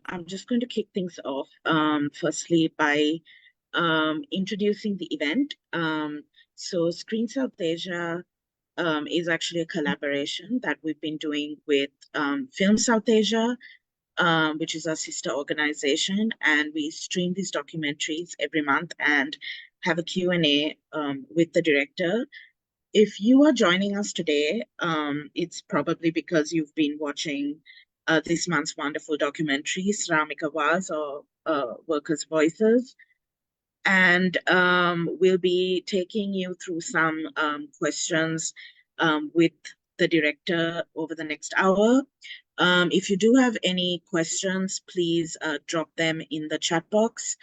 I'm just going to kick things off, firstly by introducing the event. So Screen Southasia is actually a collaboration that we've been doing with Film Southasia, which is our sister organization, and we stream these documentaries every month and have a Q&A with the director. If you are joining us today, it's probably because you've been watching this month's wonderful documentary, Sramik Awaaz, or Workers' Voices. And we'll be taking you through some questions with the director over the next hour. If you do have any questions, please drop them in the chat box.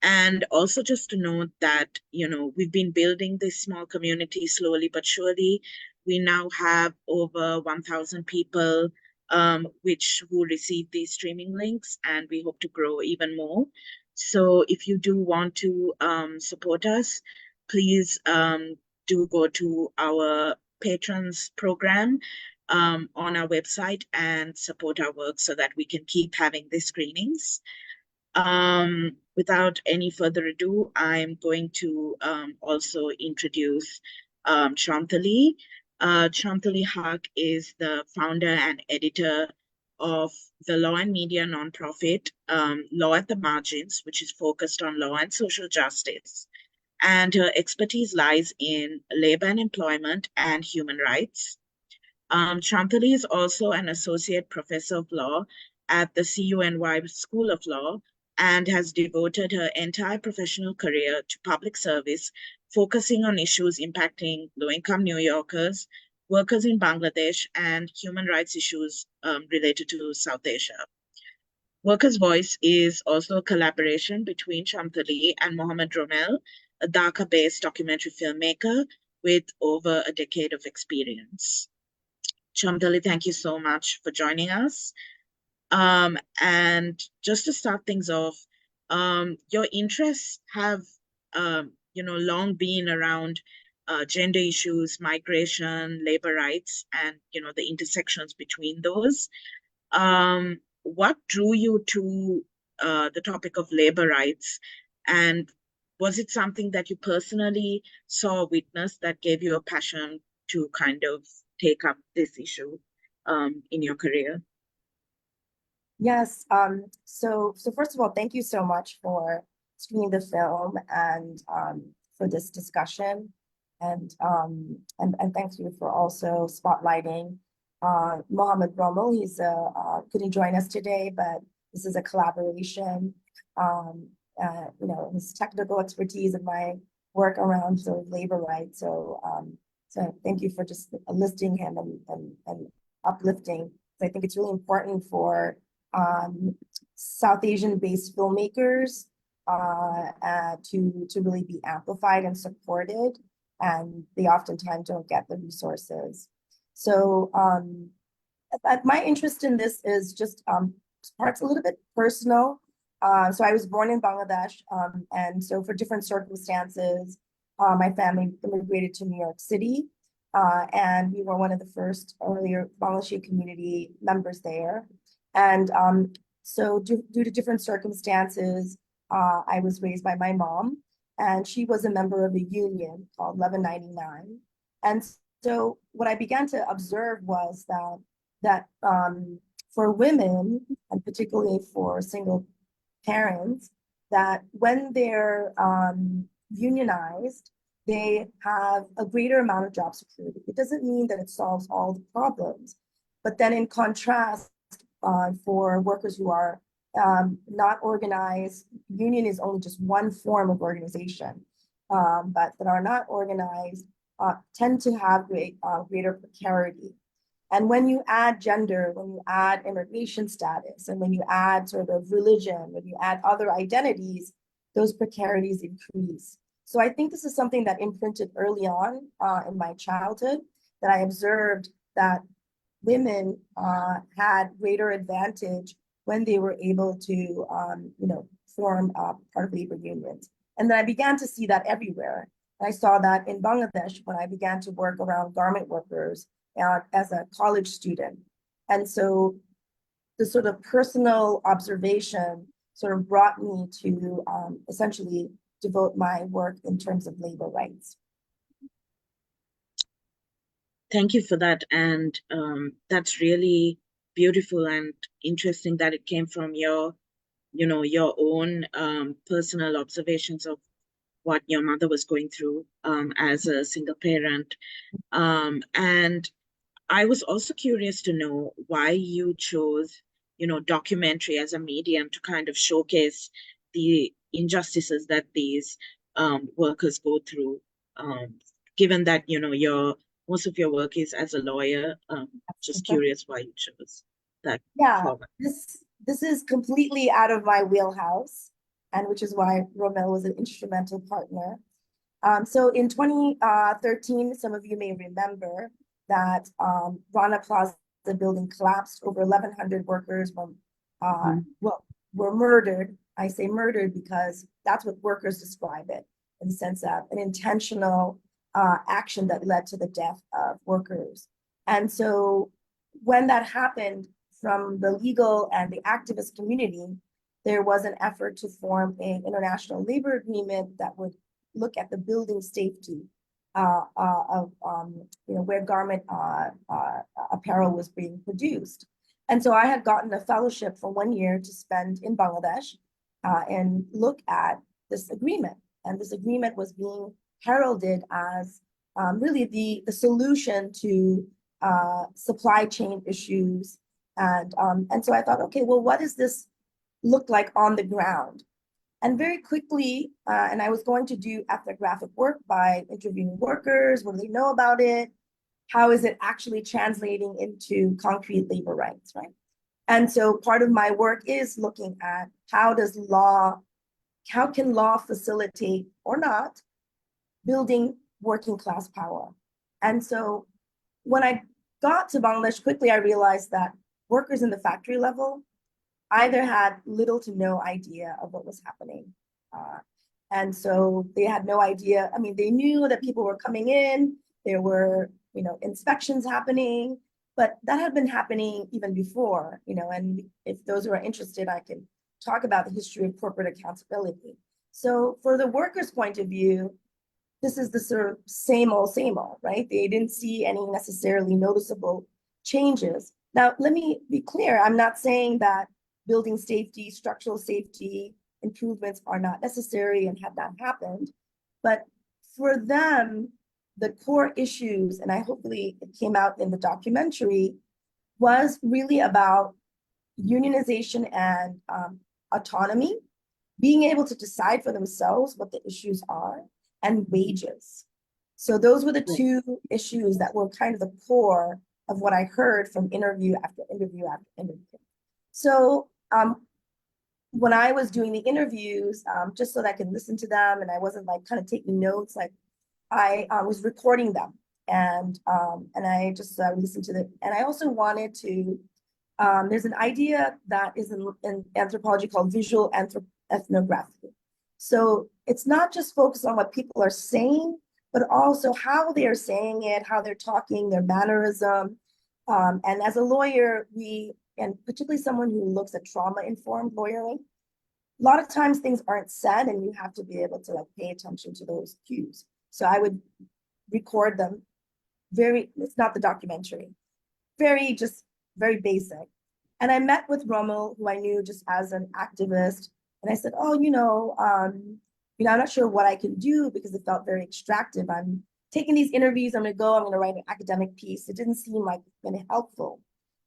And also just to note that, we've been building this small community slowly but surely. We now have over 1,000 people who receive these streaming links, and we hope to grow even more. So if you do want to support us, please do go to our patrons program on our website and support our work so that we can keep having these screenings. Without any further ado, I'm going to also introduce Chaumtoli. Chaumtoli Huq is the founder and editor of the law and media nonprofit Law at the Margins, which is focused on law and social justice. And her expertise lies in labor and employment and human rights. Chaumtoli is also an associate professor of law at the CUNY School of Law and has devoted her entire professional career to public service, focusing on issues impacting low-income New Yorkers, workers in Bangladesh, and human rights issues related to South Asia. Workers' Voice is also a collaboration between Chaumtoli and Mohammed Romel, a Dhaka-based documentary filmmaker with over a decade of experience. Chaumtoli, thank you so much for joining us. And just to start things off, your interests have, long been around gender issues, migration, labor rights, and, the intersections between those. What drew you to the topic of labor rights? And was it something that you personally saw, witnessed, that gave you a passion to kind of take up this issue in your career? Yes. So first of all, thank you so much for screening the film and for this discussion, and thank you for also spotlighting Mohammed Romel. He's couldn't join us today, but this is a collaboration. His technical expertise and my work around sort of labor rights. So thank you for just listing him and uplifting. I think it's really important for South Asian-based filmmakers to really be amplified and supported, and they oftentimes don't get the resources. So my interest in this is just parts a little bit personal. So I was born in Bangladesh, and so for different circumstances, my family immigrated to New York City, and we were one of the first earlier Bangladeshi community members there. And so due to different circumstances, I was raised by my mom, and she was a member of a union called 1199. And so what I began to observe was that for women, and particularly for single parents, that when they're unionized, they have a greater amount of job security. It doesn't mean that it solves all the problems, but then in contrast, for workers who are not organized, union is only just one form of organization, but that are not organized tend to have greater precarity. And when you add gender, when you add immigration status, and when you add sort of religion, when you add other identities, those precarities increase. So I think this is something that imprinted early on in my childhood, that I observed that women had greater advantage when they were able to, form part of labor unions. And then I began to see that everywhere. I saw that in Bangladesh when I began to work around garment workers as a college student. And so the sort of personal observation sort of brought me to essentially devote my work in terms of labor rights. Thank you for that. And that's really beautiful and interesting that it came from your, your own personal observations of what your mother was going through as a single parent. And I was also curious to know why you chose, documentary as a medium to kind of showcase the injustices that these workers go through. Given that, most of your work is as a lawyer, just curious why you chose that Yeah, format. this is completely out of my wheelhouse, and which is why Romel was an instrumental partner. So in 2013, some of you may remember that Rana Plaza building collapsed. Over 1,100 workers were murdered. I say murdered because that's what workers describe it, in the sense of an intentional action that led to the death of workers. And so when that happened, from the legal and the activist community, there was an effort to form an international labor agreement that would look at the building safety of where garment apparel was being produced. And so I had gotten a fellowship for 1 year to spend in Bangladesh and look at this agreement. And this agreement was being heralded as really the solution to supply chain issues. And so I thought, okay, well, what does this look like on the ground? And very quickly, and I was going to do ethnographic work by interviewing workers. What do they know about it? How is it actually translating into concrete labor rights, right? And so part of my work is looking at how can law facilitate or not building working class power? And so when I got to Bangladesh, quickly I realized that workers in the factory level either had little to no idea of what was happening. And so they had no idea. I mean, they knew that people were coming in, there were, inspections happening, but that had been happening even before, and if those who are interested, I can talk about the history of corporate accountability. So for the workers' point of view, this is the sort of same old, right? They didn't see any necessarily noticeable changes. Now, let me be clear. I'm not saying that building safety, structural safety improvements are not necessary and have not happened. But for them, the core issues, and hopefully it came out in the documentary, was really about unionization and autonomy, being able to decide for themselves what the issues are, and wages. So those were the two issues that were kind of the core of what I heard from interview after interview after interview. So when I was doing the interviews, just so that I could listen to them and I wasn't like kind of taking notes, like I was recording them and I just listened to them. And I also wanted to, there's an idea that is in anthropology called visual ethnography. So it's not just focused on what people are saying, but also how they are saying it, how they're talking, their mannerism. And as a lawyer, and particularly someone who looks at trauma-informed lawyering, a lot of times things aren't said and you have to be able to pay attention to those cues. So I would record them it's not the documentary, very basic. And I met with Romel, who I knew just as an activist. And I said, I'm not sure what I can do because it felt very extractive. I'm taking these interviews, I'm going to write an academic piece. It didn't seem like very helpful.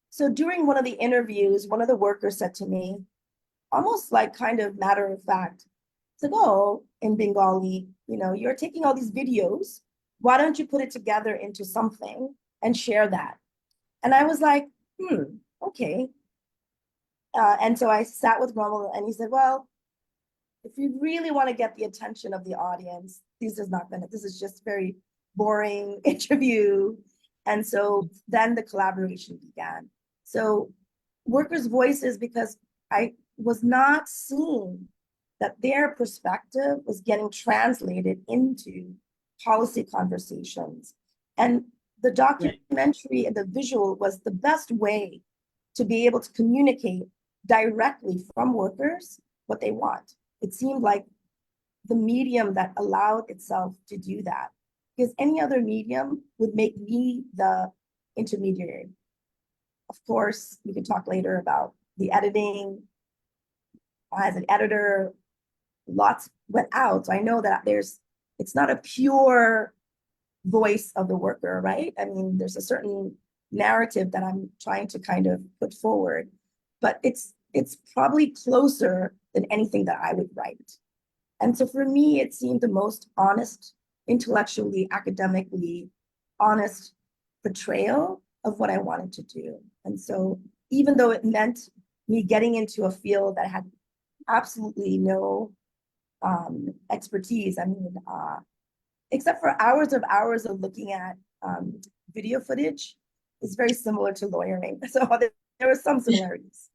So during one of the interviews, one of the workers said to me, almost like kind of matter of fact, it's like, in Bengali, you're taking all these videos. Why don't you put it together into something and share that? And I was like, okay. And so I sat with Romel and he said, well, if you really want to get the attention of the audience, this is just very boring interview. And so then the collaboration began. So workers' voices, because I was not seeing that their perspective was getting translated into policy conversations. And the documentary and the visual was the best way to be able to communicate directly from workers what they want. It seemed like the medium that allowed itself to do that, because any other medium would make me the intermediary. Of course, we can talk later about the editing. As an editor, lots went out. So I know that it's not a pure voice of the worker, right? I mean, there's a certain narrative that I'm trying to kind of put forward, but it's probably closer than anything that I would write. And so for me, it seemed the most honest, intellectually, academically honest portrayal of what I wanted to do. And so even though it meant me getting into a field that had absolutely no expertise, I mean, except for hours of looking at video footage, is very similar to lawyering. So there were some similarities.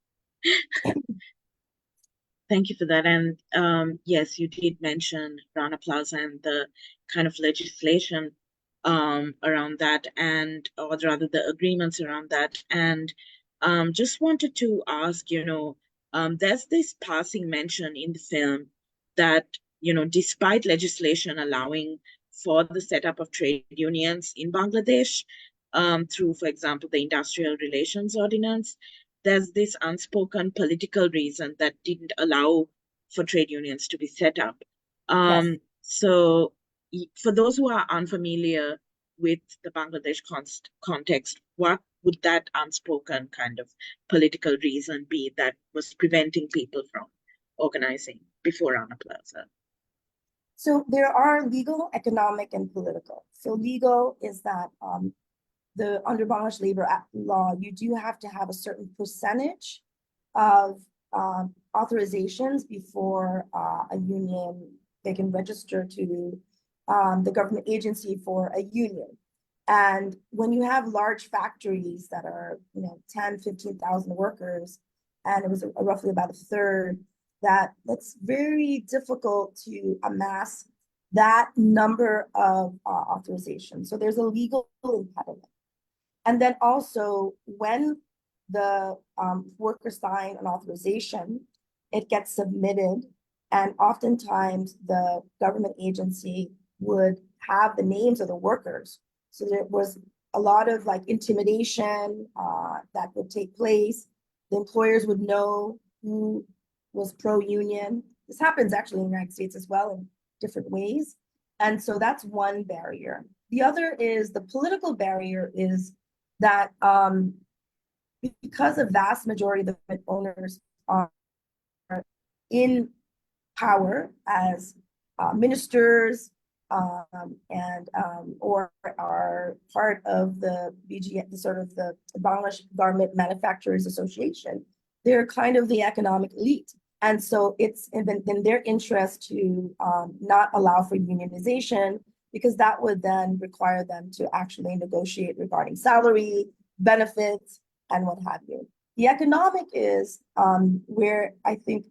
Thank you for that. And yes, you did mention Rana Plaza and the kind of legislation around that, and or rather the agreements around that. And just wanted to ask, there's this passing mention in the film that, despite legislation allowing for the setup of trade unions in Bangladesh, through, for example, the Industrial Relations Ordinance, there's this unspoken political reason that didn't allow for trade unions to be set up. Yes. So, for those who are unfamiliar with the Bangladesh context, what would that unspoken kind of political reason be that was preventing people from organizing before Rana Plaza? So there are legal, economic, and political. So legal is that under Bangladesh labor law, you do have to have a certain percentage of authorizations before a union, they can register to the government agency for a union. And when you have large factories that are, 10, 15,000 workers, and it was roughly about a third, that's very difficult to amass that number of authorizations. So there's a legal impediment. And then also when the worker sign an authorization, it gets submitted, and oftentimes the government agency would have the names of the workers. So there was a lot of like intimidation that would take place. The employers would know who was pro-union. This happens actually in the United States as well in different ways. And so that's one barrier. The other is the political barrier is that because the vast majority of the owners are in power as ministers and or are part of the BG, sort of the Bangladesh Garment Manufacturers Association, they're kind of the economic elite. And so it's in their interest to not allow for unionization, because that would then require them to actually negotiate regarding salary, benefits, and what have you. The economic is where I think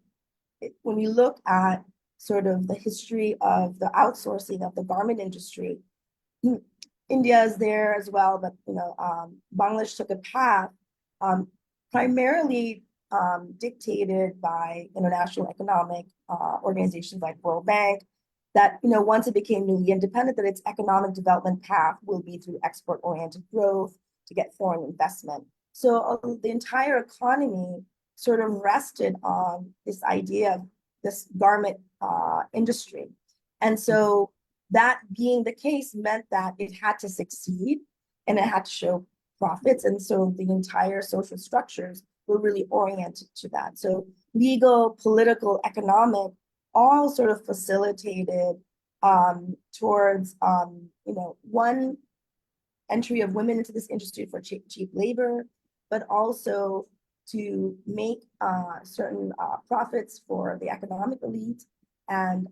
when you look at sort of the history of the outsourcing of the garment industry, India is there as well, but Bangladesh took a path primarily dictated by international economic organizations like World Bank, that once it became newly independent, that its economic development path will be through export-oriented growth to get foreign investment. So the entire economy sort of rested on this idea of this garment industry. And so that being the case meant that it had to succeed and it had to show profits. And so the entire social structures were really oriented to that. So legal, political, economic, all sort of facilitated towards, one, entry of women into this industry for cheap labor, but also to make certain profits for the economic elite and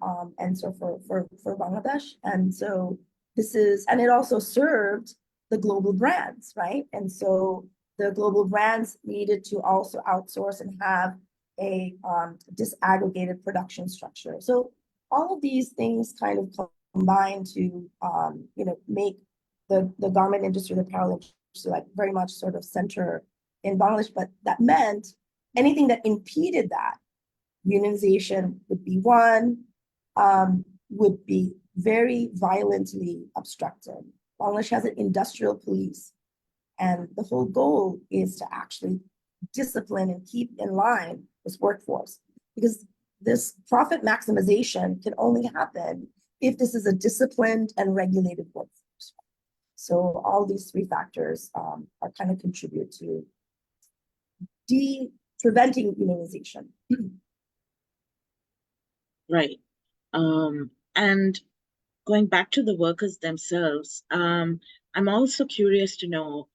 so for Bangladesh. And so and it also served the global brands, right? And so the global brands needed to also outsource and have a disaggregated production structure. So all of these things kind of combine to make the garment industry, the apparel industry, like very much sort of center in Bangladesh, but that meant anything that impeded that, unionization would be one, would be very violently obstructed. Bangladesh has an industrial police, and the whole goal is to actually discipline and keep in line this workforce, because this profit maximization can only happen if this is a disciplined and regulated workforce. So all these three factors are kind of contribute to preventing unionization. Right. And going back to the workers themselves, I'm also curious to know,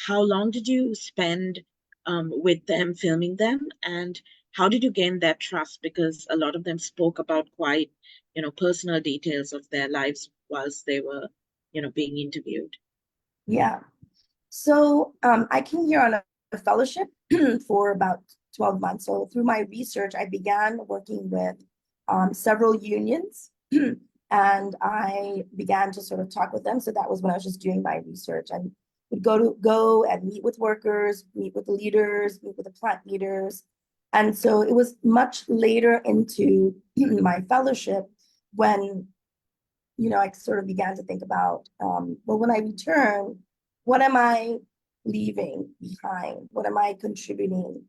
how long did you spend with them filming them, and how did you gain their trust? Because a lot of them spoke about quite, personal details of their lives whilst they were, being interviewed. Yeah. So I came here on a fellowship for about 12 months. So through my research, I began working with several unions and I began to sort of talk with them. So that was when I was just doing my research, and would go and meet with workers, meet with the leaders, meet with the plant leaders. And so it was much later into my fellowship when, I sort of began to think about, well, when I return, what am I leaving behind? What am I contributing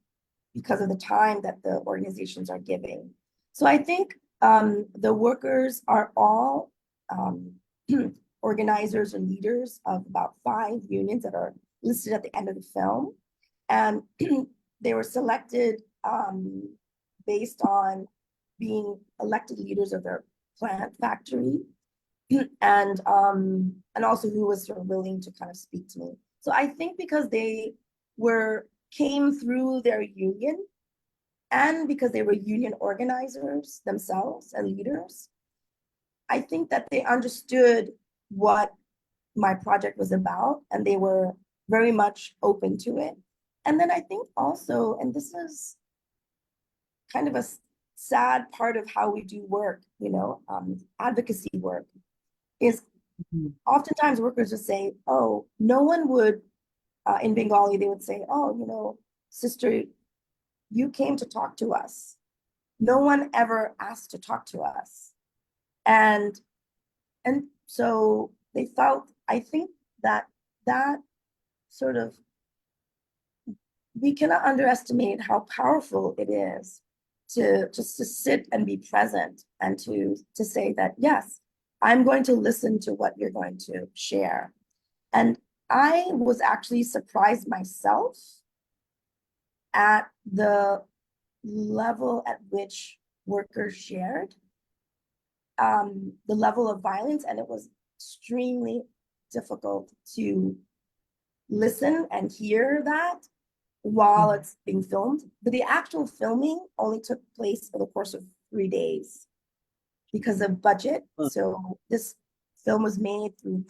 because of the time that the organizations are giving? So I think the workers are all organizers or leaders of about 5 unions that are listed at the end of the film. And they were selected based on being elected leaders of their plant factory, and also who was sort of willing to kind of speak to me. So I think because they came through their union, and because they were union organizers themselves and leaders, I think that they understood what my project was about, and they were very much open to it. And then I think also, and this is kind of a sad part of how we do work, advocacy work, is oftentimes workers just say, oh, no one would, in Bengali, they would say, oh, sister, you came to talk to us. No one ever asked to talk to us. And so they felt, I think that sort of, we cannot underestimate how powerful it is to just to sit and be present and to say that, yes, I'm going to listen to what you're going to share. And I was actually surprised myself at the level at which workers shared the level of violence, and it was extremely difficult to listen and hear that while it's being filmed. But the actual filming only took place in the course of 3 days because of budget. So this film was made through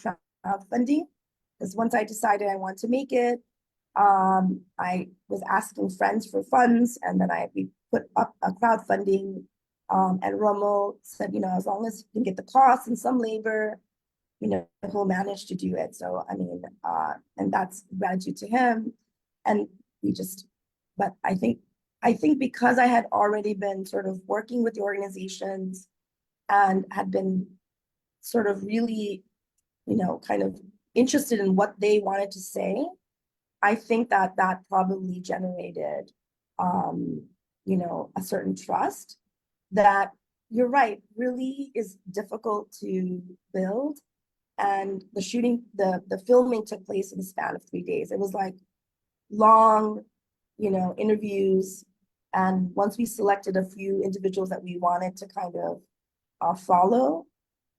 crowdfunding, because once I decided I want to make it, I was asking friends for funds, and then we put up a crowdfunding, and Romel said, as long as you can get the costs and some labor, he'll manage to do it. So, I mean, and that's gratitude to him. And but I think because I had already been sort of working with the organizations and had been sort of really, kind of interested in what they wanted to say, I think that probably generated, a certain trust that, you're right, really is difficult to build. And the filming took place in the span of 3 days. It was like long, interviews. And once we selected a few individuals that we wanted to kind of follow,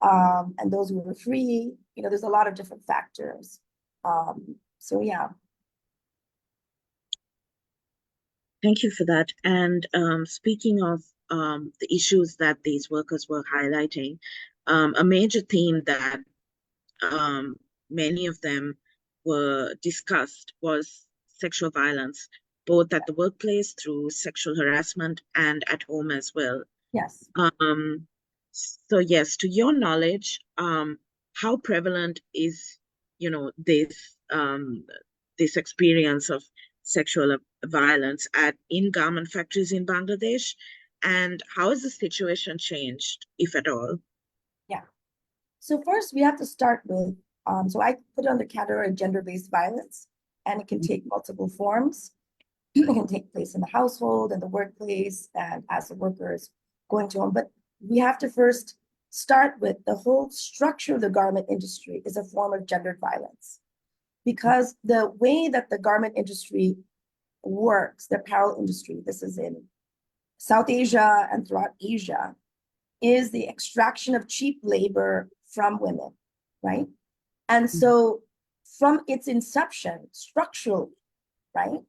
and those who were free, there's a lot of different factors. So yeah. Thank you for that. And speaking of the issues that these workers were highlighting, a major theme that many of them were discussed was sexual violence, both at the workplace through sexual harassment and at home as well. Yes. So yes, to your knowledge, how prevalent is, this experience of sexual violence in garment factories in Bangladesh? And how has the situation changed, if at all? Yeah. So first we have to start with, so I put it under category gender-based violence, and it can take multiple forms. It can take place in the household, in the workplace, and as the workers going to home. But we have to first start with the whole structure of the garment industry is a form of gendered violence. Because the way that the garment industry works, the apparel industry, this is in South Asia and throughout Asia, is the extraction of cheap labor from women, right? And so from its inception, structurally, right,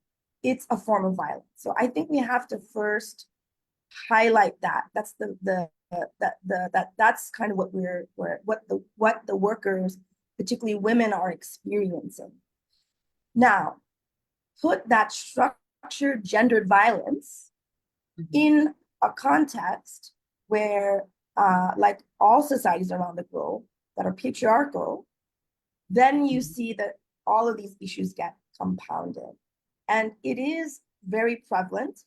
it's a form of violence. So I think we have to first highlight that. That's that's kind of what what the workers, particularly women, are experiencing. Now, put that structured gendered violence in a context where, like all societies around the globe that are patriarchal, then you see that all of these issues get compounded. And it is very prevalent.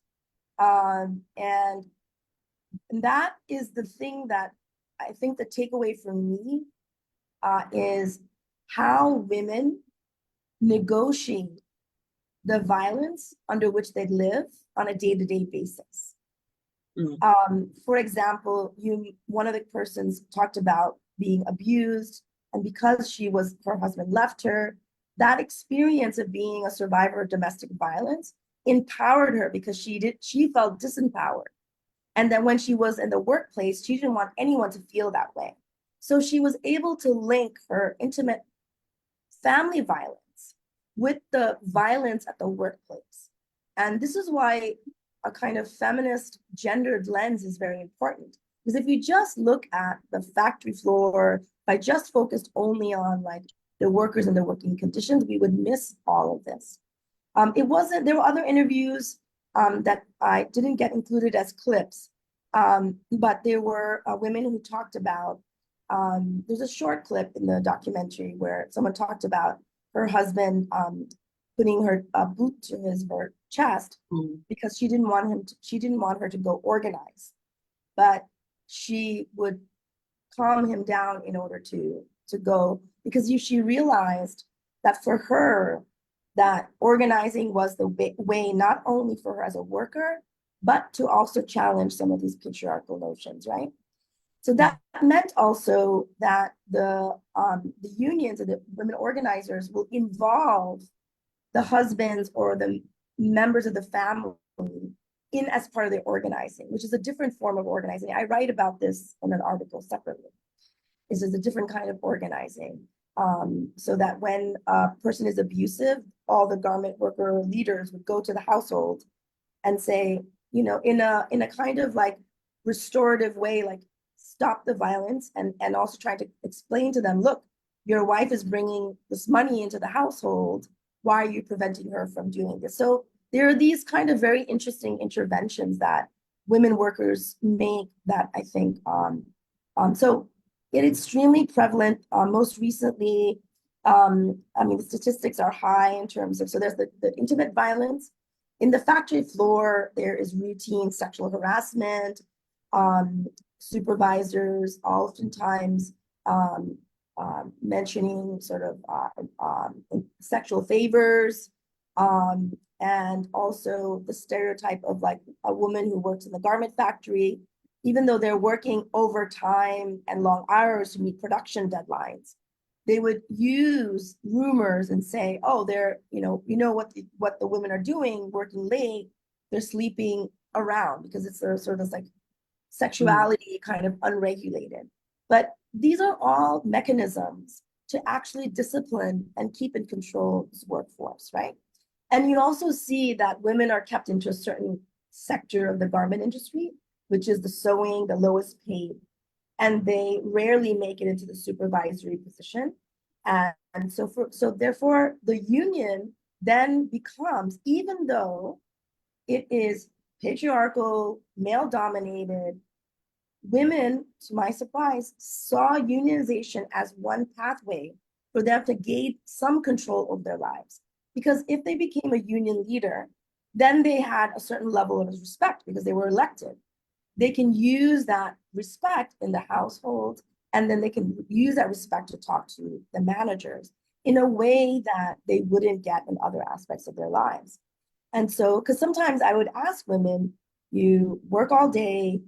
And that is the thing that I think the takeaway for me is how women negotiate the violence under which they live on a day-to-day basis. For example, one of the persons talked about being abused, and because her husband left her, that experience of being a survivor of domestic violence empowered her because she felt disempowered. And then when she was in the workplace, she didn't want anyone to feel that way. So she was able to link her intimate family violence with the violence at the workplace. And this is why a kind of feminist gendered lens is very important. Because if you just look at the factory floor, if I just focused only on like the workers and their working conditions, we would miss all of this. There were other interviews that I didn't get included as clips, but there were women who talked about, there's a short clip in the documentary where someone talked about her husband putting her boot to her chest because she didn't want her to go organize, but she would calm him down in order to go, because she realized that for her, that organizing was the way not only for her as a worker, but to also challenge some of these patriarchal notions, right? So that meant also that the unions and the women organizers will involve the husbands or the members of the family in as part of their organizing, which is a different form of organizing. I write about this in an article separately. This is a different kind of organizing. So that when a person is abusive, all the garment worker leaders would go to the household and say, in a kind of like restorative way, like stop the violence, and also trying to explain to them, look, your wife is bringing this money into the household. Why are you preventing her from doing this? So there are these kind of very interesting interventions that women workers make that I think, so it's extremely prevalent. Most recently, the statistics are high in terms of, so there's the intimate violence. In the factory floor, there is routine sexual harassment, supervisors oftentimes mentioning sort of sexual favors, and also the stereotype of like a woman who works in the garment factory, even though they're working overtime and long hours to meet production deadlines, they would use rumors and say, oh, they're, what the women are doing, working late, they're sleeping around, because it's their sort of like sexuality kind of unregulated. But these are all mechanisms to actually discipline and keep in control this workforce, right? And you also see that women are kept into a certain sector of the garment industry, which is the sewing, the lowest paid, and they rarely make it into the supervisory position. And so therefore, the union then becomes, even though it is patriarchal, male dominated, women, to my surprise, saw unionization as one pathway for them to gain some control over their lives. because if they became a union leader, then they had a certain level of respect because they were elected. They can use that respect in the household, and then they can use that respect to talk to the managers in a way that they wouldn't get in other aspects of their lives. And so, because sometimes I would ask women, you work all day,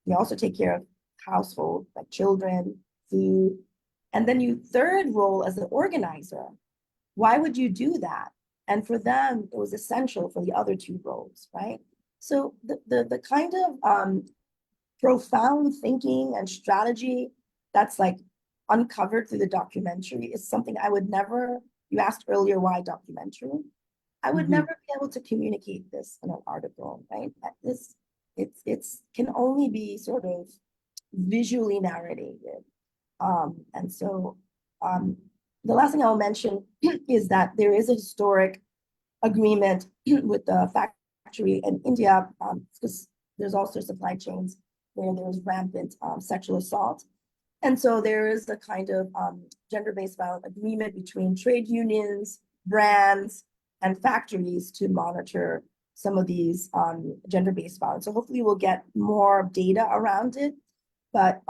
you also take care of household, like children, food, and then you third role as an organizer. Why would you do that? And for them, it was essential for the other two roles, right? So the kind of profound thinking and strategy that's like uncovered through the documentary is something I would never, you asked earlier why documentary. I would never be able to communicate this in an article, right? This it's can only be sort of visually narrated. And so the last thing I'll mention is that there is a historic agreement with the factory in India, because there's also supply chains where there's rampant sexual assault. And so there is a kind of gender-based violence agreement between trade unions, brands, and factories to monitor some of these gender-based violence. So hopefully we'll get more data around it, but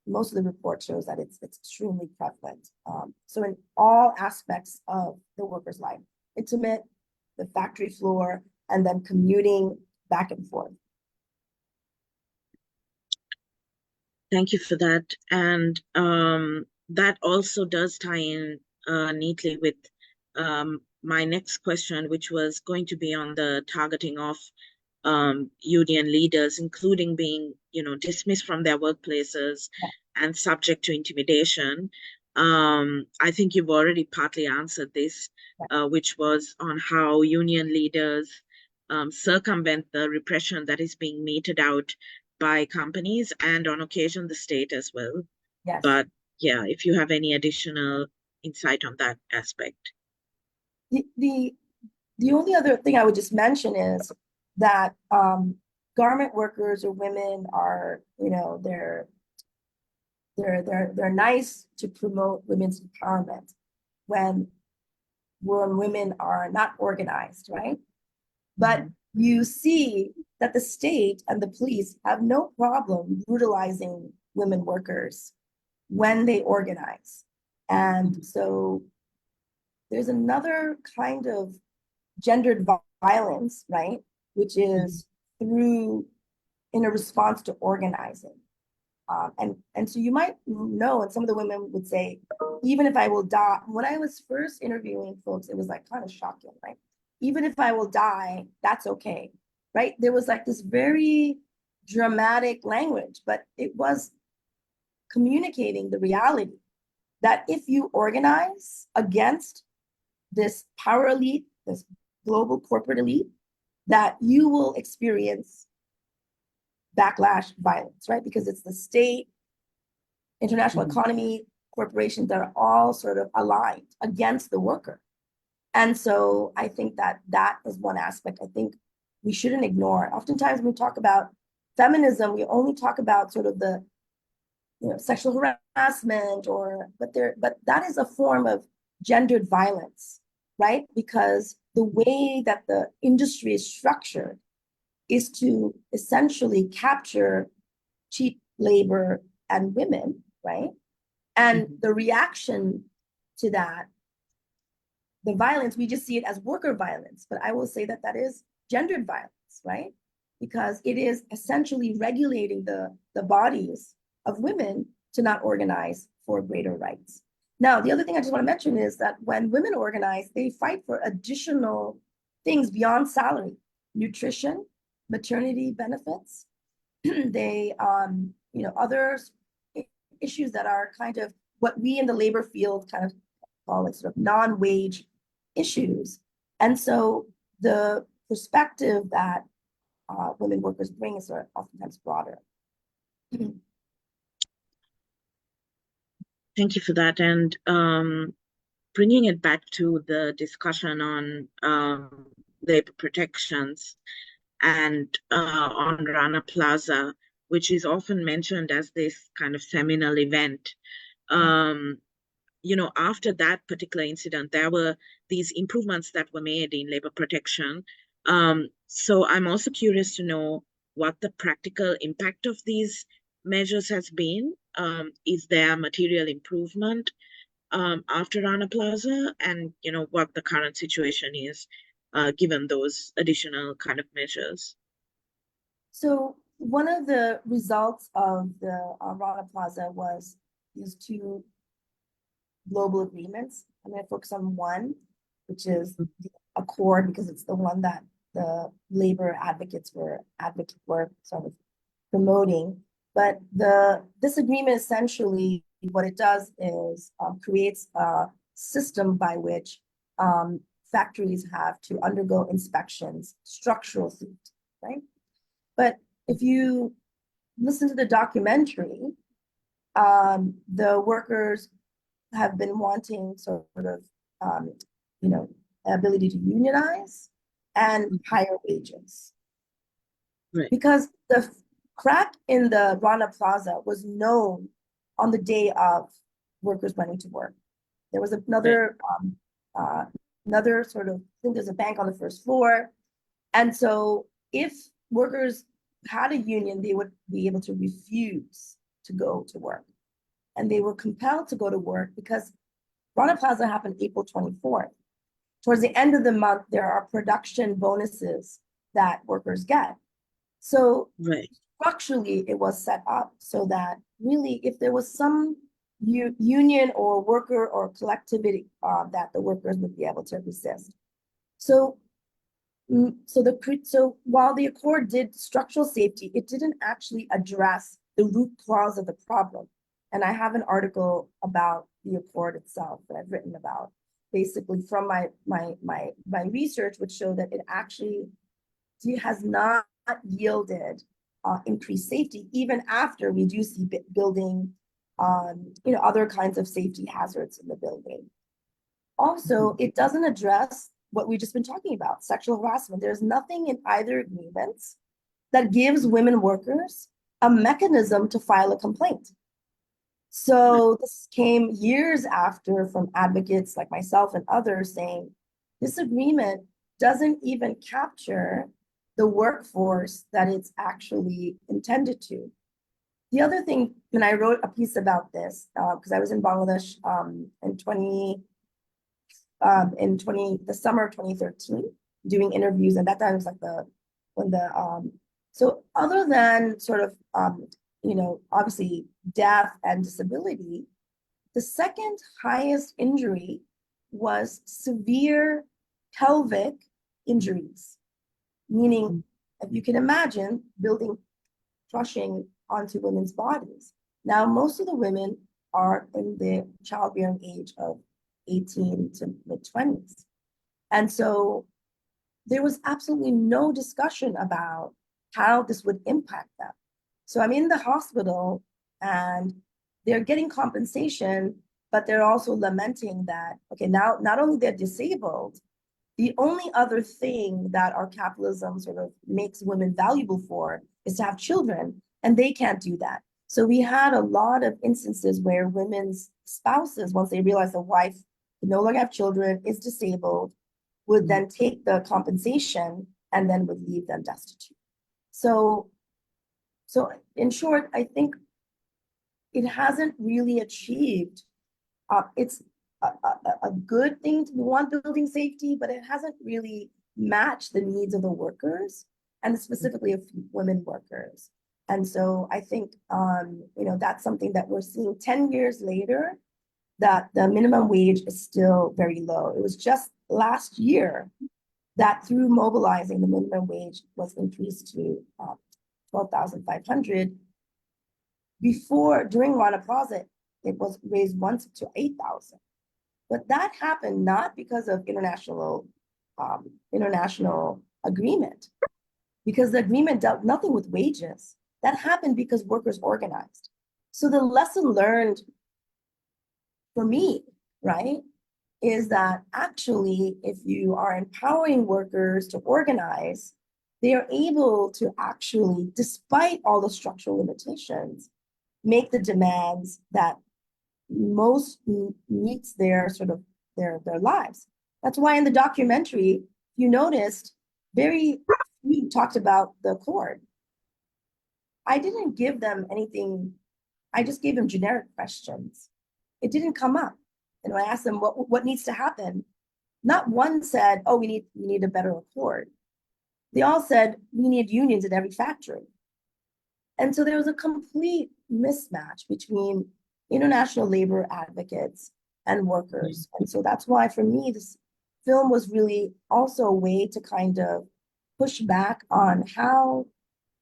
most of the report shows that it's extremely prevalent. So in all aspects of the worker's life, intimate, the factory floor, and then commuting back and forth. Thank you for that. And that also does tie in neatly with my next question, which was going to be on the targeting of union leaders, including being, dismissed from their workplaces and subject to intimidation. I think you've already partly answered this, which was on how union leaders circumvent the repression that is being meted out by companies and on occasion the state as well. Yes. But yeah, if you have any additional insight on that aspect. The only other thing I would just mention is that garment workers or women are, they're nice to promote women's empowerment when women are not organized, right? But you see that the state and the police have no problem brutalizing women workers when they organize. And so there's another kind of gendered violence, right? Which is through in a response to organizing. And so you might know, and some of the women would say, even if I will die, when I was first interviewing folks, it was like kind of shocking, right? Even if I will die, that's okay, right? There was like this very dramatic language, but it was communicating the reality that if you organize against this power elite, this global corporate elite, that you will experience backlash violence, right? Because it's the state, international economy, corporations that are all sort of aligned against the worker. And so I think that that is one aspect I think we shouldn't ignore. Oftentimes when we talk about feminism, we only talk about sort of the sexual harassment but that is a form of gendered violence, right? Because the way that the industry is structured is to essentially capture cheap labor and women, right? And the reaction to that, the violence, we just see it as worker violence, but I will say that that is gendered violence, right? Because it is essentially regulating the bodies of women to not organize for greater rights. Now, the other thing I just want to mention is that when women organize, they fight for additional things beyond salary, nutrition, maternity benefits. They, other issues that are kind of what we in the labor field kind of call like sort of non-wage issues. And so the perspective that women workers bring is oftentimes broader. Thank you for that. And bringing it back to the discussion on labor protections and on Rana Plaza, which is often mentioned as this kind of seminal event. after that particular incident, there were these improvements that were made in labor protection. So I'm also curious to know what the practical impact of these measures has been. Is there material improvement after Rana Plaza, and what the current situation is, given those additional kind of measures? So one of the results of the Rana Plaza was these two global agreements. I'm going to focus on one, which is the Accord, because it's the one that the labor advocates were sort of promoting. But this agreement essentially, what it does is creates a system by which factories have to undergo inspections, structural safety, right? But if you listen to the documentary, the workers have been wanting sort of, you know, ability to unionize and higher wages. Right. Because the crack in the Rana Plaza was known on the day of workers running to work. There was another, another sort of, I think there's a bank on the first floor. And so if workers had a union, they would be able to refuse to go to work. And they were compelled to go to work because Rana Plaza happened April 24th. Towards the end of the month, there are production bonuses that workers get. So Right. structurally, it was set up so that really, if there was some union or worker or collectivity that the workers would be able to resist. So while the Accord did structural safety, it didn't actually address the root cause of the problem. And I have an article about the Accord itself that I've written about, basically from my research, which showed that it actually has not yielded increased safety, even after we do see building, other kinds of safety hazards in the building. Also, it doesn't address what we've just been talking about, sexual harassment. There's nothing in either agreements that gives women workers a mechanism to file a complaint. So this came years after from advocates like myself and others saying this agreement doesn't even capture the workforce that it's actually intended to. The other thing, and I wrote a piece about this because I was in Bangladesh in the summer of 2013 doing interviews, and that time was like so other than sort of obviously death and disability, the second highest injury was severe pelvic injuries, meaning if you can imagine building crushing onto women's bodies. Now, most of the women are in the childbearing age of 18 to mid-20s. And so there was absolutely no discussion about how this would impact them. So I'm in the hospital and they're getting compensation, but they're also lamenting that, okay, now not only they're disabled, the only other thing that our capitalism sort of makes women valuable for is to have children, and they can't do that. So we had a lot of instances where women's spouses, once they realize the wife could no longer have children, is disabled, would then take the compensation and then would leave them destitute. So in short, I think it hasn't really achieved, it's a good thing to want building safety, but it hasn't really matched the needs of the workers and specifically of women workers. And so I think, that's something that we're seeing 10 years later, that the minimum wage is still very low. It was just last year that through mobilizing, the minimum wage was increased to 12,500. During Rana Plaza, it was raised once to 8,000. But that happened not because of international agreement, because the agreement dealt nothing with wages. That happened because workers organized. So the lesson learned for me, right, is that actually, if you are empowering workers to organize, they are able to actually, despite all the structural limitations, make the demands that most meets their sort of their lives. That's why in the documentary, you noticed very few talked about the accord. I didn't give them anything. I just gave them generic questions. It didn't come up. And when I asked them what needs to happen, not one said, "Oh, we need a better accord." They all said we need unions at every factory. And so there was a complete mismatch between international labor advocates and workers. And so that's why for me, this film was really also a way to kind of push back on how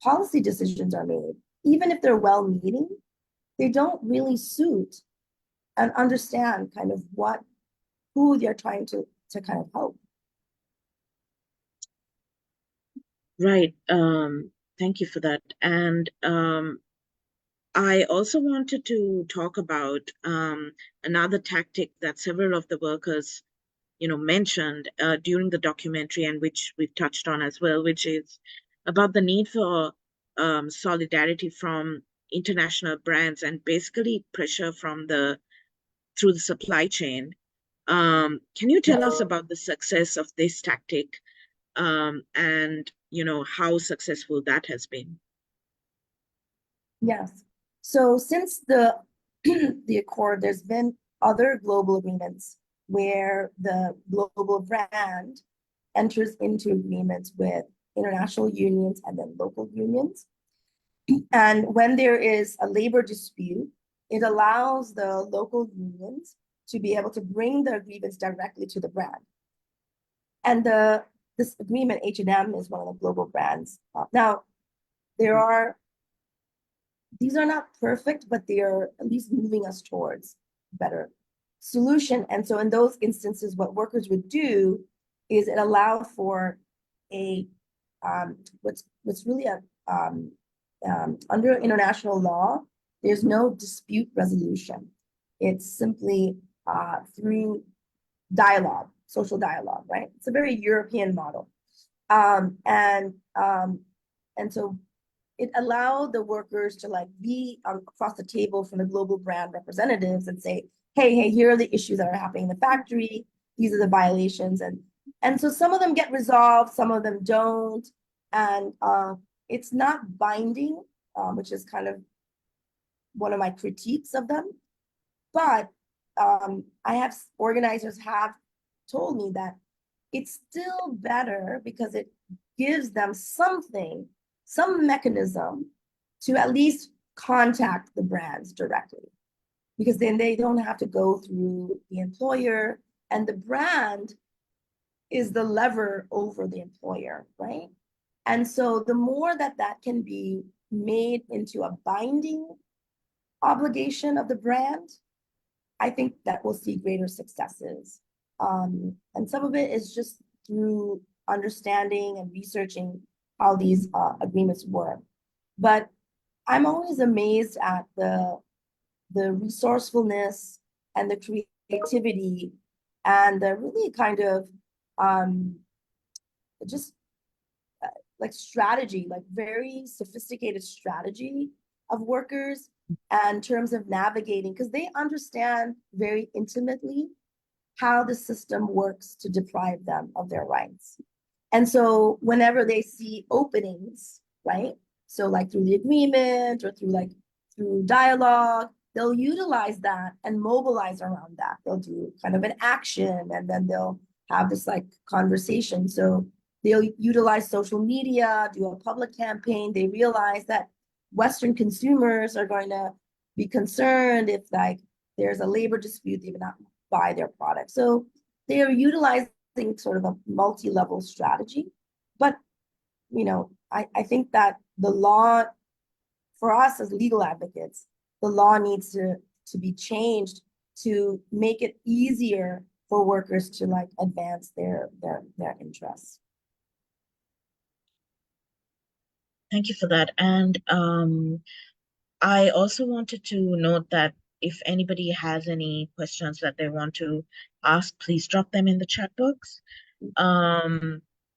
policy decisions are made. Even if they're well-meaning, they don't really suit and understand kind of who they're trying to kind of help. Right. Thank you for that. And I also wanted to talk about another tactic that several of the workers, mentioned during the documentary, and which we've touched on as well, which is about the need for solidarity from international brands and basically pressure through the supply chain. Can you tell us about the success of this tactic, and how successful that has been? Yes. So since the the accord, there's been other global agreements where the global brand enters into agreements with international unions and then local unions. And when there is a labor dispute, it allows the local unions to be able to bring their grievance directly to the brand. And this agreement, H&M, is one of the global brands. Now, these are not perfect, but they are at least moving us towards better solution. And so in those instances, what workers would do is it allowed for a what's really a under international law, there's no dispute resolution. It's simply through dialogue, social dialogue, right? It's a very European model. And so it allowed the workers to like be across the table from the global brand representatives and say, hey, here are the issues that are happening in the factory. These are the violations. And so some of them get resolved, some of them don't. And it's not binding, which is kind of one of my critiques of them. But organizers have told me that it's still better because it gives them something, some mechanism to at least contact the brands directly, because then they don't have to go through the employer, and the brand is the lever over the employer, right? And so the more that can be made into a binding obligation of the brand, I think that we'll see greater successes. And some of it is just through understanding and researching how these agreements work. But I'm always amazed at the resourcefulness and the creativity and the really kind of just like strategy, like very sophisticated strategy of workers and in terms of navigating, because they understand very intimately how the system works to deprive them of their rights. And so whenever they see openings, right? So like through the agreement or through dialogue, they'll utilize that and mobilize around that. They'll do kind of an action, and then they'll have this like conversation. So they'll utilize social media, do a public campaign. They realize that Western consumers are going to be concerned if like there's a labor dispute, they would not buy their product. So they are utilizing sort of a multi-level strategy. But, I think that the law, for us as legal advocates, the law needs to be changed to make it easier for workers to like advance their interests. Thank you for that. And I also wanted to note that if anybody has any questions that they want to ask, please drop them in the chat box.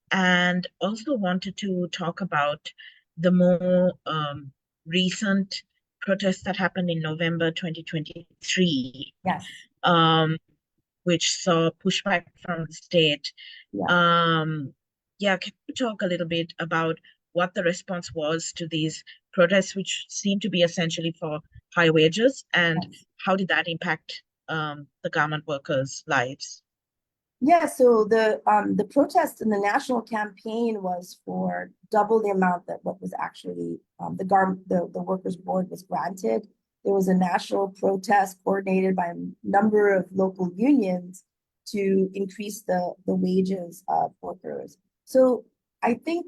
And also wanted to talk about the more recent protests that happened in November 2023, Yes. which saw pushback from the state. Yeah. Yeah, can you talk a little bit about what the response was to these protests, which seem to be essentially for high wages, and Yes. how did that impact the garment workers' lives? Yeah, so the protest and the national campaign was for double the amount that what was actually the workers' board was granted. There was a national protest coordinated by a number of local unions to increase the wages of workers. So I think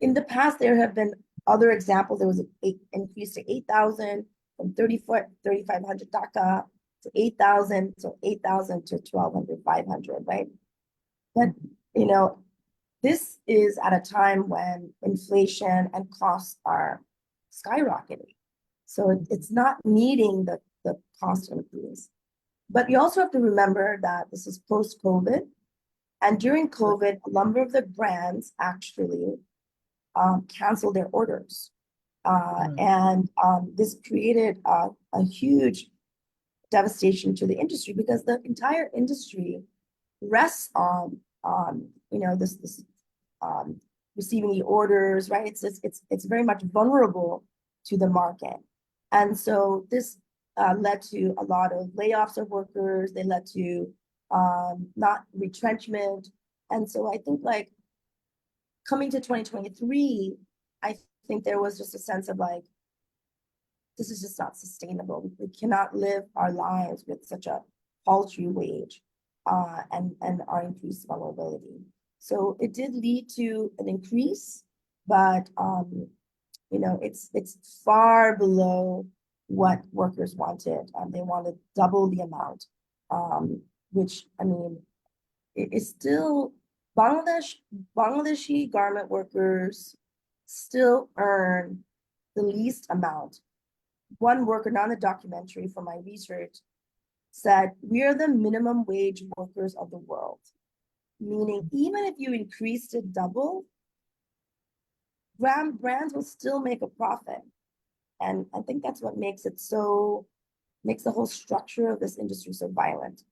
in the past there have been other examples. There was an increase to 8,000 from 3,500 taka to 8,000, so 8,000 to 1,200, 500, right? But, you know, this is at a time when inflation and costs are skyrocketing. So it's not meeting the cost increase. But you also have to remember that this is post-COVID. And during COVID, a number of the brands actually cancel their orders. And this created a huge devastation to the industry because the entire industry rests on this receiving the orders, right? It's very much vulnerable to the market, and so this led to a lot of layoffs of workers. They led to not retrenchment, and so I think like coming to 2023, I think there was just a sense of like, this is just not sustainable. We cannot live our lives with such a paltry wage and our increased vulnerability. So it did lead to an increase, but it's far below what workers wanted. They wanted double the amount, which I mean, it is still Bangladeshi garment workers still earn the least amount. One worker, not in the documentary from my research, said, we are the minimum wage workers of the world. Meaning, even if you increased it double, brands will still make a profit. And I think that's what makes the whole structure of this industry so violent.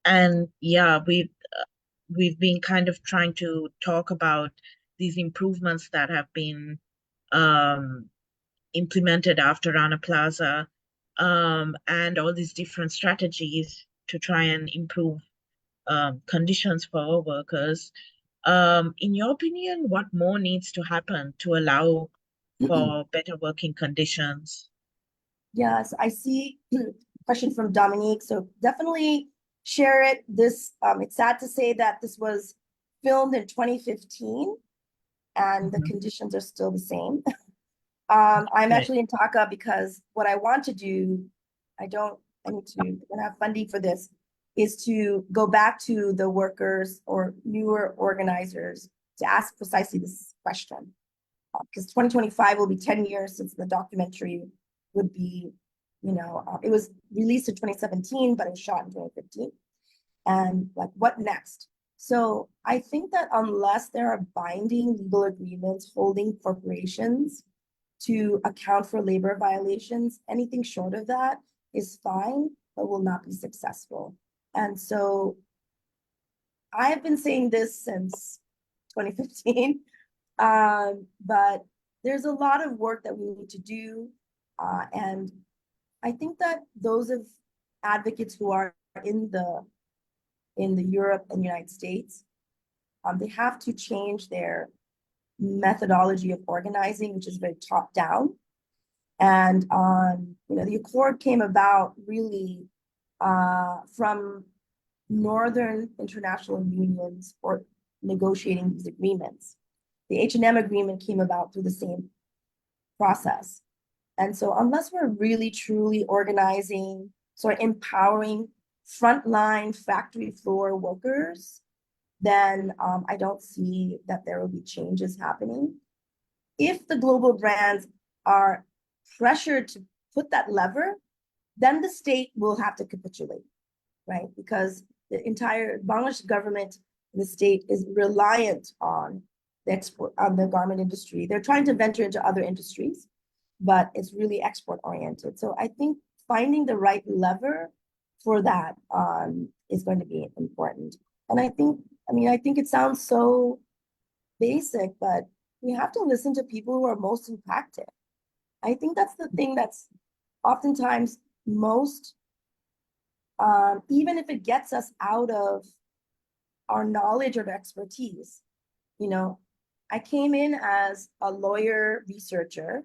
And yeah, we've been kind of trying to talk about these improvements that have been implemented after Rana Plaza, and all these different strategies to try and improve conditions for our workers. In your opinion, what more needs to happen to allow for better working conditions? Yes, I see question from Dominique. So definitely share it. It's sad to say that this was filmed in 2015 and the conditions are still the same. I'm Okay. actually in Taka because what I want to do, I'm gonna have funding for this, is to go back to the workers or newer organizers to ask precisely this question. Because 2025 will be 10 years since the documentary would be, it was released in 2017, but it was shot in 2015. And like, what next? So I think that unless there are binding legal agreements holding corporations to account for labor violations, anything short of that is fine, but will not be successful. And so I have been saying this since 2015, but there's a lot of work that we need to do. And I think that those of advocates who are in the Europe and United States, they have to change their methodology of organizing, which is very top down. And the accord came about really from Northern international unions or negotiating these agreements. The H&M agreement came about through the same process. And so unless we're really truly organizing, sort of empowering frontline factory floor workers, then I don't see that there will be changes happening. If the global brands are pressured to put that lever, then the state will have to capitulate, right? Because the entire Bangladesh government, the state is reliant on the export on the garment industry. They're trying to venture into other industries, but it's really export oriented. So I think finding the right lever for that is going to be important. And I think, I think it sounds so basic, but we have to listen to people who are most impacted. I think that's the thing that's oftentimes most, even if it gets us out of our knowledge or expertise, you know, I came in as a lawyer researcher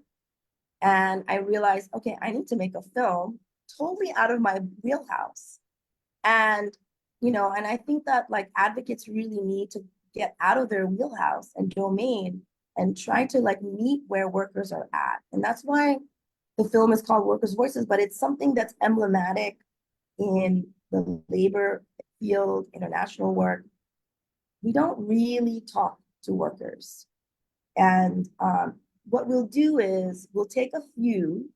and I realized, okay, I need to make a film totally out of my wheelhouse. And, and I think that like advocates really need to get out of their wheelhouse and domain and try to like meet where workers are at. And that's why the film is called Workers' Voices, but it's something that's emblematic in the labor field, international work. We don't really talk to workers. And what we'll do is we'll take a few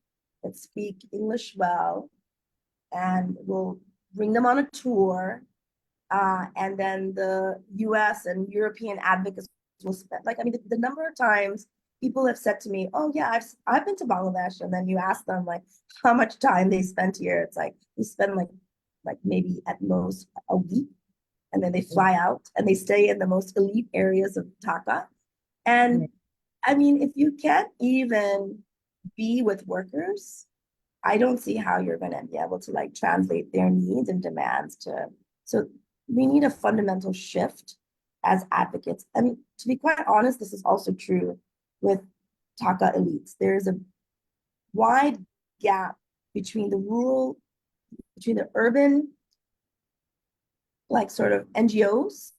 that speak English well, and we'll bring them on a tour. And then the US and European advocates will spend, like, the number of times people have said to me, oh yeah, I've been to Bangladesh. And then you ask them like how much time they spent here. It's like, they spend like maybe at most a week. And then they fly out and they stay in the most elite areas of Dhaka. And if you can't even be with workers, I don't see how you're going to be able to like translate their needs and demands to. So we need a fundamental shift as advocates. To be quite honest, this is also true with Dhaka elites. There's a wide gap between the urban, like sort of NGOs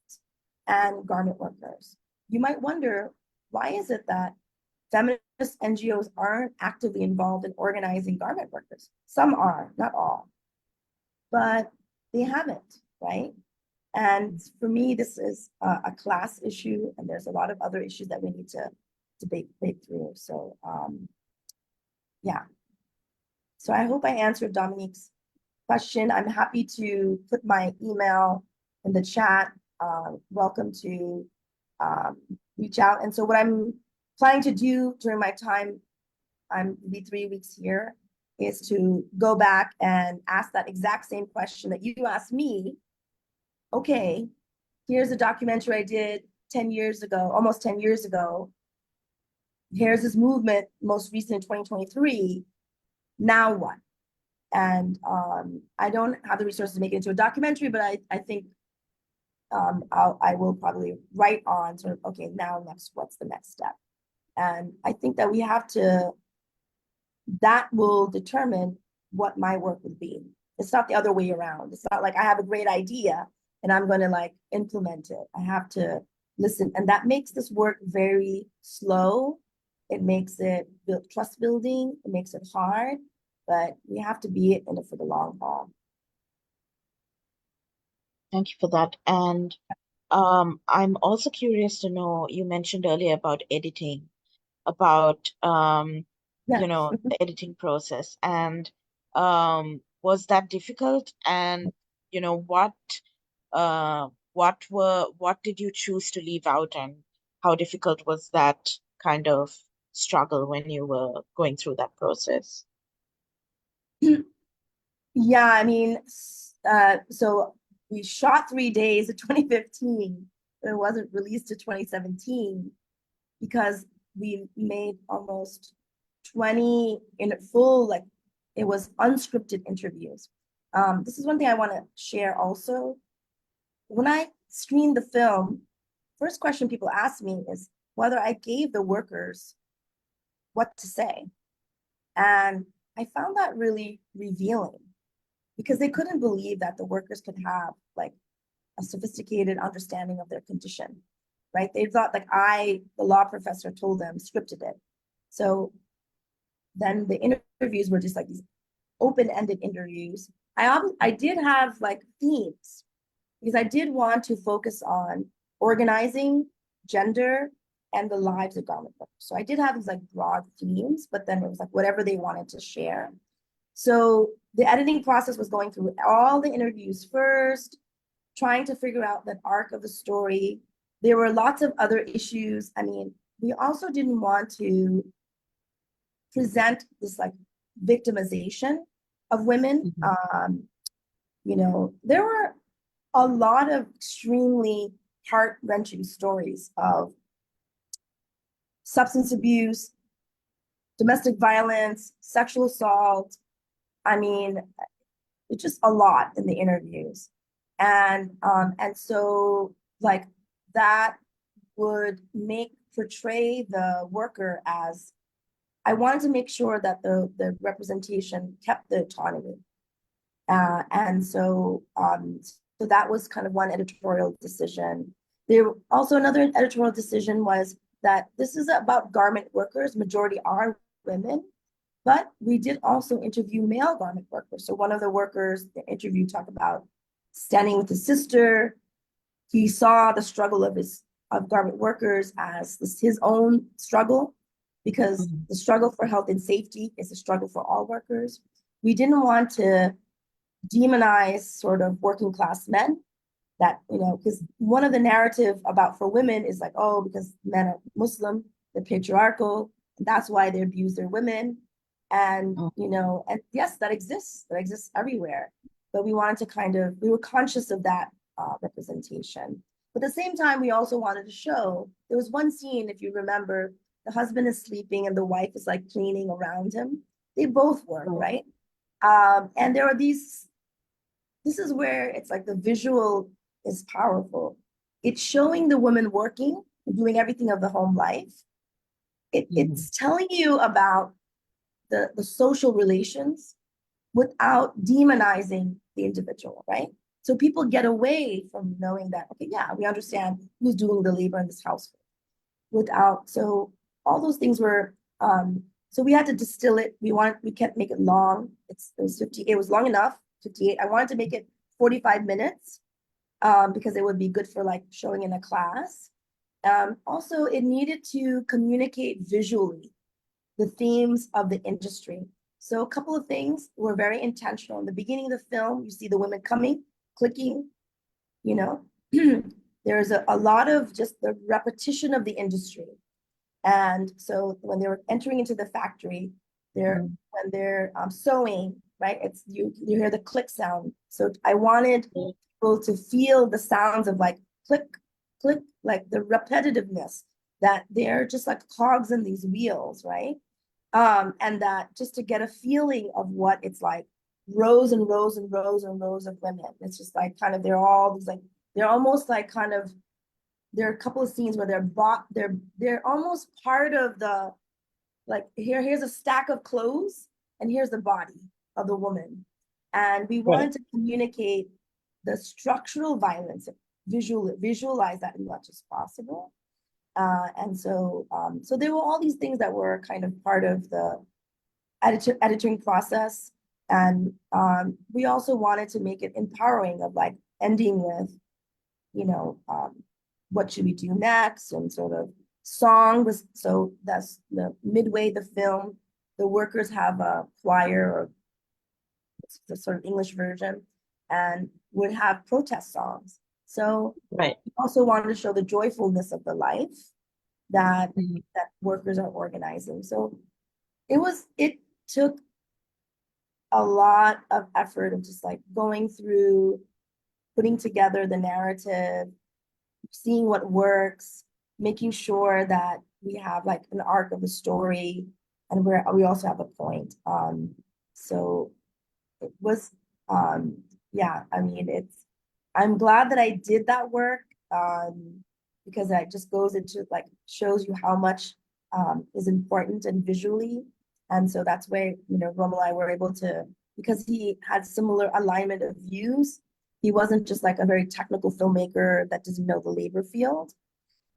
and garment workers. You might wonder, why is it that feminist NGOs aren't actively involved in organizing garment workers? Some are, not all, but they haven't, right? And for me, this is a class issue, and there's a lot of other issues that we need to debate through. So, yeah. So I hope I answered Dominique's question. I'm happy to put my email in the chat. Welcome to reach out. And so what I'm planning to do during my time, I'm be 3 weeks here, is to go back and ask that exact same question that you asked me. Okay, here's a documentary I did 10 years ago, almost 10 years ago. Here's this movement, most recent in 2023. Now what? And I don't have the resources to make it into a documentary, but I think I will probably write on sort of, okay, now next, what's the next step? And I think that we have to, that will determine what my work would be. It's not the other way around. It's not like I have a great idea and I'm going to like implement it. I have to listen. And that makes this work very slow. It makes it trust building. It makes it hard, but we have to be in it for the long haul. Thank you for that. And I'm also curious to know, you mentioned earlier about editing, about the editing process, and was that difficult? And what did you choose to leave out, and how difficult was that kind of struggle when you were going through that process? Yeah, so we shot 3 days in 2015, but it wasn't released to 2017 because we made almost 20 in full, like it was unscripted interviews. This is one thing I want to share also. When I screened the film, first question people ask me is whether I gave the workers what to say. And I found that really revealing because they couldn't believe that the workers could have like a sophisticated understanding of their condition, right? They thought like the law professor told them, scripted it. So then the interviews were just like these open-ended interviews. I did have like themes because I did want to focus on organizing, gender, and the lives of garment workers. So I did have these like broad themes, but then it was like whatever they wanted to share. So the editing process was going through all the interviews first, trying to figure out that arc of the story. there were lots of other issues. I mean, we also didn't want to present this like victimization of women. There were a lot of extremely heart-wrenching stories of substance abuse, domestic violence, sexual assault. I mean, it's just a lot in the interviews. And so like that would portray the worker as, I wanted to make sure that the representation kept the autonomy. So that was kind of one editorial decision. There also another editorial decision was that this is about garment workers, majority are women, but we did also interview male garment workers. So one of the workers, the interview talked about standing with his sister. He saw the struggle of garment workers as his own struggle, because the struggle for health and safety is a struggle for all workers. We didn't want to demonize sort of working class men, that, because one of the narrative about for women is like, oh, because men are Muslim, they're patriarchal, and that's why they abuse their women. And, and yes, that exists everywhere. But we wanted to we were conscious of that representation. But at the same time, we also wanted to show, there was one scene, if you remember, the husband is sleeping and the wife is like cleaning around him. They both work, right? And there are this is where it's like the visual is powerful. It's showing the woman working and doing everything of the home life. It's telling you about the social relations without demonizing the individual, right? So people get away from knowing that, okay, yeah, we understand who's doing the labor in this household. So all those things were, so we had to distill it. We can't make it long. It was long enough, 58. I wanted to make it 45 minutes because it would be good for like showing in a class. Also, it needed to communicate visually the themes of the industry. So a couple of things were very intentional. In the beginning of the film, you see the women coming, clicking, there's a lot of just the repetition of the industry. And so when they were entering into the factory, when they're sewing, right? It's you hear the click sound. So I wanted people to feel the sounds of like click, click, like the repetitiveness, that they're just like cogs in these wheels, right? And that just to get a feeling of what it's like, rows and rows and rows and rows of women. It's just like kind of, they're almost like kind of, there are a couple of scenes where they're almost part of the, like, here's a stack of clothes and here's the body of the woman. And we wanted to communicate the structural violence, visualize that as much as possible. So there were all these things that were kind of part of the editing process. And we also wanted to make it empowering, of like ending with, what should we do next, and sort of song was, so that's the midway the film, the workers have a choir, or the sort of English version, and would have protest songs. So we also wanted to show the joyfulness of the life that that workers are organizing. So it took a lot of effort of just like going through, putting together the narrative, seeing what works, making sure that we have like an arc of the story, and we also have a point. So it was, yeah, I mean, I'm glad that I did that work, because that just goes into like, shows you how much is important and visually. And so that's where, Romel and I were able to, because he had similar alignment of views. He wasn't just like a very technical filmmaker that doesn't know the labor field.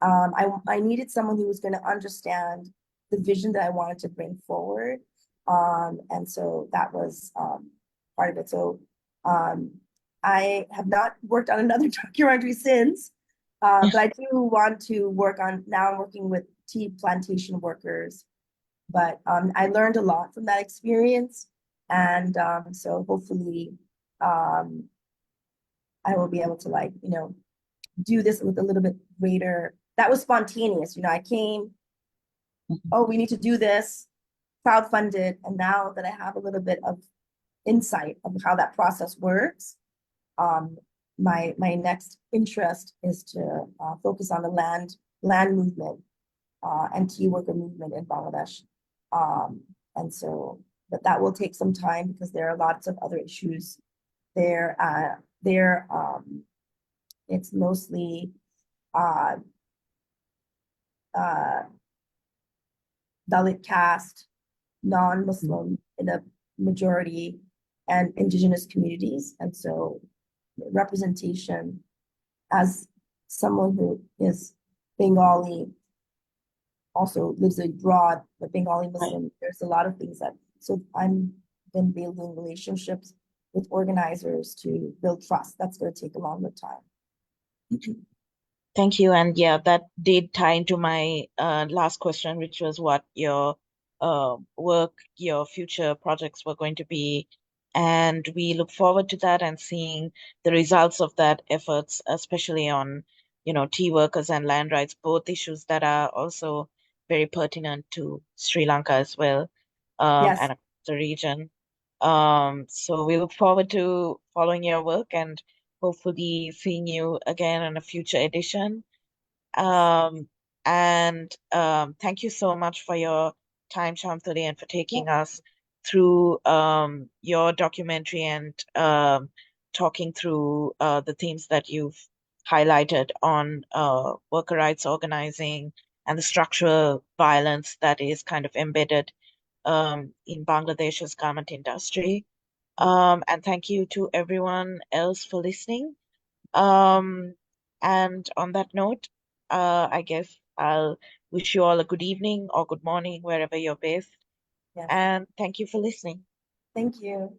I needed someone who was going to understand the vision that I wanted to bring forward. And so that was part of it. So I have not worked on another documentary since, but I do want to work on, now I'm working with tea plantation workers. But I learned a lot from that experience. And so hopefully I will be able to, like, do this with a little bit greater, that was spontaneous. You know, I came, oh, we need to do this, crowdfunded. And now that I have a little bit of insight of how that process works, um, my next interest is to focus on the land movement and tea worker movement in Bangladesh. And so, but that will take some time because there are lots of other issues there. It's mostly uh, uh, Dalit caste, non-Muslim in a majority, and indigenous communities. And so representation as someone who is Bengali, also lives abroad, but Bengali Muslim, there's a lot of things that, so I'm been building relationships with organizers to build trust. That's going to take a longer time. Thank you. And yeah, that did tie into my last question, which was what your work, your future projects were going to be. And we look forward to that and seeing the results of that efforts, especially on, tea workers and land rights, both issues that are also very pertinent to Sri Lanka as well, Yes, and across the region. So we look forward to following your work and hopefully seeing you again in a future edition. yes, And thank you so much for your time, Chaumtoli, and for yeah, taking us through your documentary and talking through the themes that you've highlighted on worker rights organizing and the structural violence that is kind of embedded in Bangladesh's garment industry. And thank you to everyone else for listening. Um, and on that note, I guess I'll wish you all a good evening or good morning, wherever you're based. yes. And thank you for listening. Thank you.